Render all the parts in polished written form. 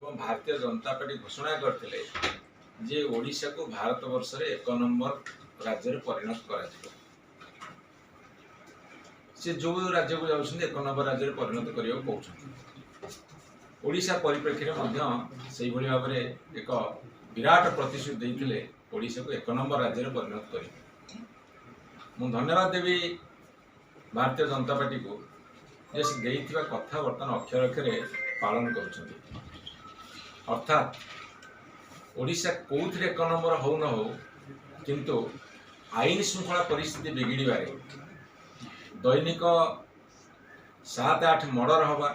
Bharatiya Janata party घोषणा करते जे ओडिशा को भारत वर्ष रे 1 नंबर राज्य रे परिणत करा से जो राज्य को जाउछन 1 नंबर राज्य रे परिणत करियो कहउछन। ओडिशा परिप्रेक्षी में से भली भाव में एक विराट प्रतिश्रुति देते ओडिशा को 1 नंबर राज्य रे परिणत करियो। मु धन्यवाद देवी भारतीय जनता पार्टी को जे से देइथिबा कथा वर्तमान अक्षर अक्षरे पालन करुछन। अर्थात ओडिशा कौथिरे 1 नंबर हो न हो किंतु आईन श्रृंखला परिस्थिति बिगिड़बारे दैनिक 7-8 मर्डर हवा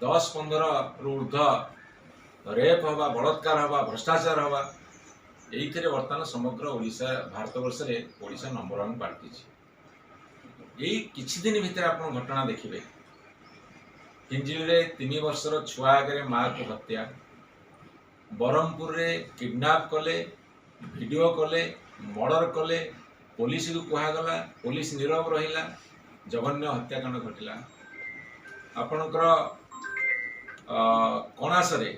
10-15 रु ऊर्ध्व रेप हवा बलात्कार हवा भ्रष्टाचार हवा यही वर्तमान समग्र ओडिशा भारत वर्ष रे ओडिशा नंबर 1 पार्टी यही किछि दिन भितर आप घटना देखिए। हिंजिली 3 वर्षर छुआ आगे माँ को हत्या, बरहमपुर रे किडनैप कले वीडियो कले मर्डर कले पुलिस को कहगला पुलिस नीरव रहिला जघन्य हत्याकांड घटिला। आपणकर कणासरे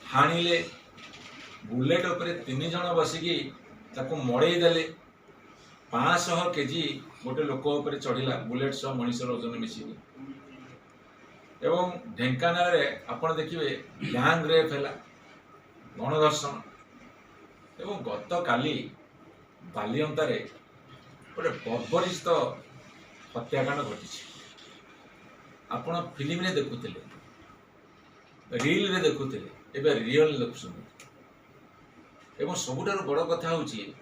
हाणिले बुलेट उपरे 3 जन बसिकी ताको मड़ई देले 500 केजी गोटे लोक उपरे चढ़िला बुलेट सह मनीषर ओजन मिसिकी। एवं ढेंकानाल रे आपण देखिए गैंग रेप है गणधर्षण एवं गत काली बालियंता रे गोटे बर्बरित हत्याकांड घटी। आपण फिल्म रे देखुले रील रे देखुले एबे रियल देखुछन। एवं सबुठार बड़ कथा होची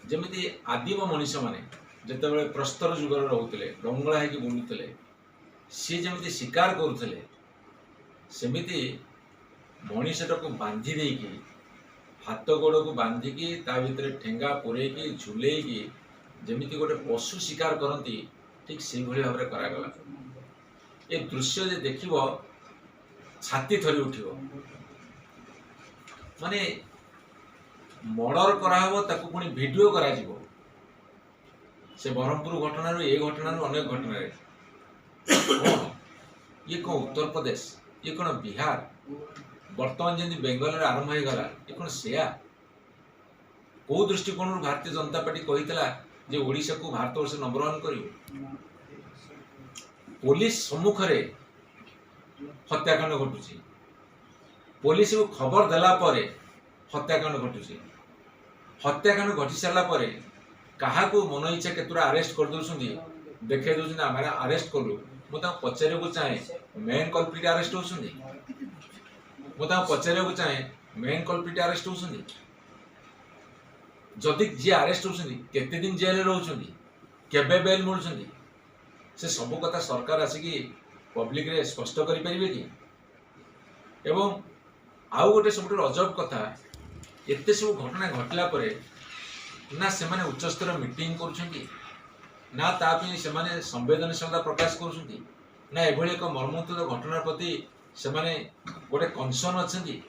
जेमिति आदिम मनीष माने जेतेबेले प्रस्तर जुगर रहउतले डंगळा हेकि बुलुतले सी जमी शिकार करुले सेमिति मनीषटा को बांधी देकी हाथ गोड़ को बांधिकी ता भितर ठेंगा पुरेकी झुलेकी जमीती गोटे पशु शिकार करती ठीक से भाव में करागला। ये दृश्य जे देखिब छाती थरी उठिब माने मर्डर कराहब ताकू पुणी वीडियो करा जिवो। से ब्रह्मपुर घटना ये घटना अनेक घटना ये कौन उत्तर प्रदेश ये कौन बिहार बर्तमान जमी बेंगल आरंभ हो गला ये कौन सेया कौ दृष्टिकोण भारतीय जनता पार्टी कही ओडिशा को भारत वर्ष नंबर 1 कर पुलिस सम्मुख रे हत्याकांड घटुची पुलिस को खबर देला परे हत्याकांड घटुची हत्याकांड घटी सारा पर क्या मन इच्छा केतुरा अरेस्ट कर दउछंदी देखे दउछंदी आमे अरेस्ट करू मुझे पचारे को चाहे मेन कल्प्रिट अरेस्ट होती मुझे पचारे को चाहे मेन कल्प्रिट अरेस्ट होती जदि जी अरेस्ट होती केते दिन जेल रोचंदी केबे बेल मिलुछंदी से सब कथा सरकार आसिकी पब्लिक रे स्पष्ट करि परिबे कि। एवं आउ गोटे सब अजब कथा एते सब घटना घटला परे ना से माने उच्च स्तर मीटिंग करुछंदी ना तापी से माने संवेदनशीलता प्रकाश करुछंदी ना एभली एक मर्मन्तुद घटना प्रति से माने गोटे कनसर्न अछंदी।